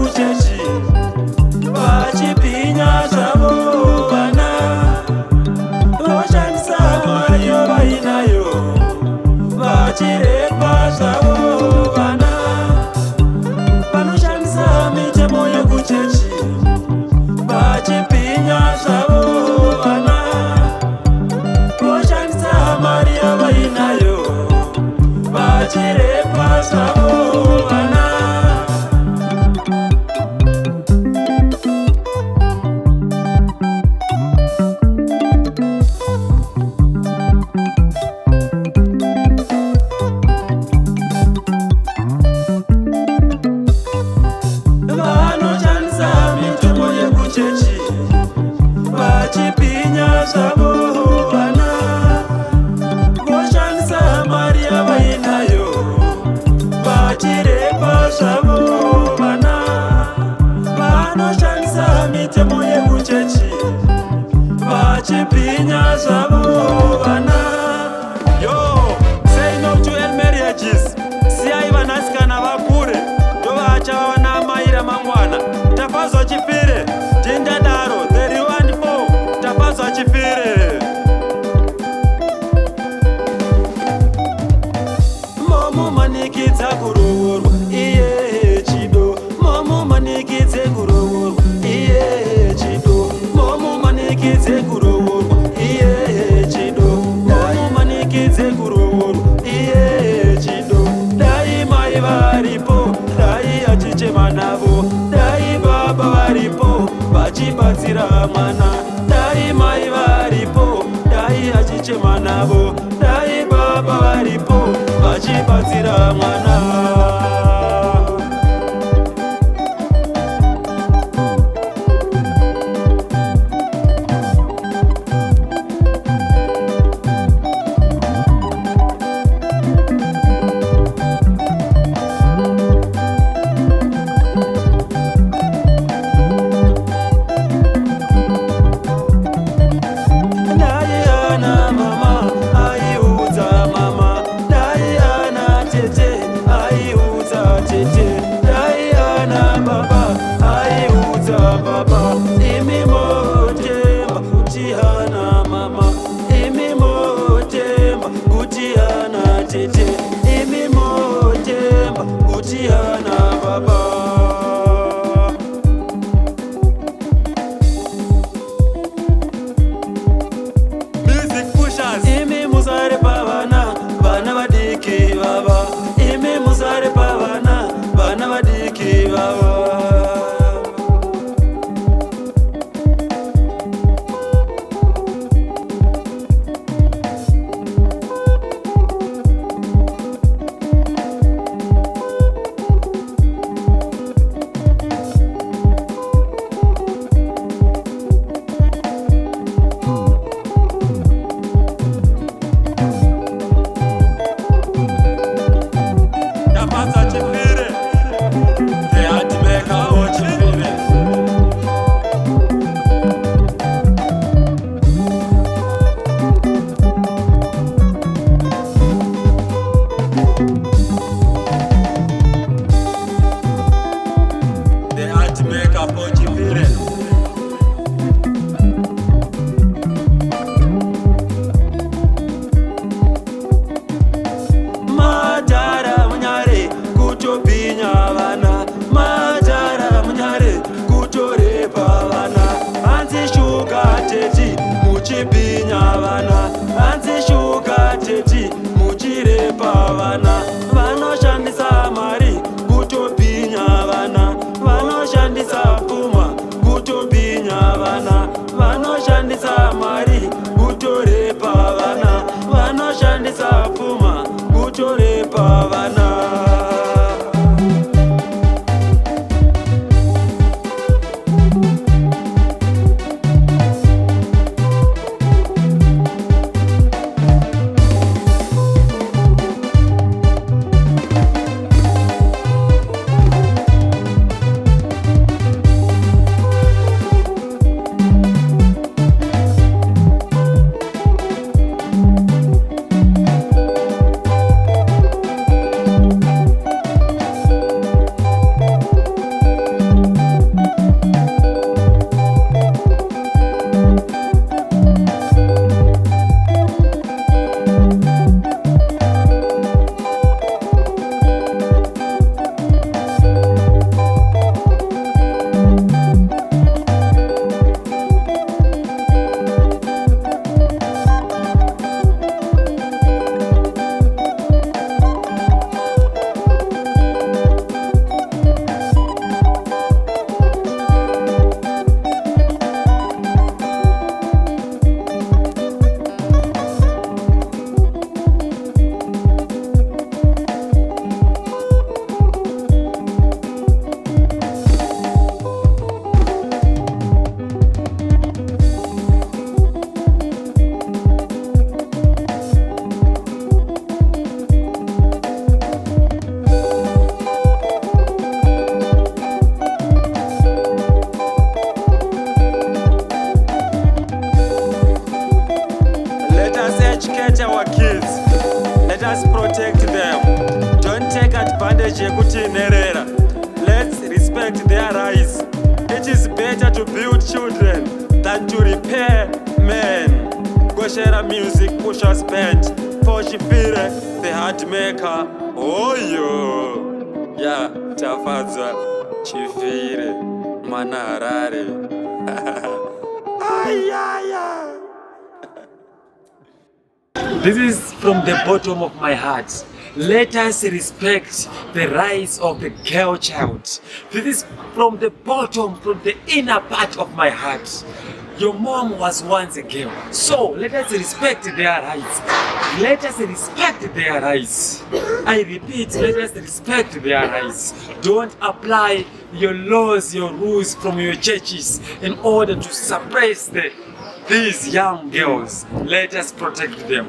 kuchechi vachibhinya zvavo vana voshandisa mari yovainayo vachirepa zvavo vana vanoshandisa mitemo yekuchechi vachibhinya zvavo vana voshandisa mari yovainayo vachirepa zvavo vana. Vanoshandisa mitemo yekuchechi vachibhinya zvavo vana voshandisa mari yavainayo vachirepa zvavo vana vanoshandisa mitemo yekuchechi vachibhinya zvavo vana. Yo, say no to end marriages. Siyai vanasikana vakure ndovachava namai ramangwana. Tafadzwa Chifire tindadaro 314 Tafadzwa Chifire. Momo manikidza kuroorwa iye chido. Momo manikidze kuroorwa iye chido. Momo manikidze kuroorwa iye chido. Momo manikidze kuroorwa iye chido. Dai mai varipo dai achichema navo, dai baba varipo vachibatsira mwana, dai mai varipo dai achichema navo, dai baba varipo vachibatsira mwana. Vana vanoshandisa mari kutobhinya vana, vanoshandisa pfuma kutobhinya vana, vanoshandisa mari kutorepa vana, vanoshandisa pfuma kutorepa vana. protect them. Don't take advantage yekutinherera. Let's respect their rights. It is better to build children than to repair men. Goshera music Pusha spent for Chifire, the heart maker. Moyo. Yeah, Tafadzwa, Chifire, Vana Harare. This is from the bottom of my heart. Let us respect the rights of the girl child. This is from the bottom, from the inner part of my heart. Your mom was once a girl, so let us respect their rights. Let us respect their rights. I repeat, let us respect their rights. Don't apply your laws, your rules from your churches in order to suppress these young girls. Let us protect them.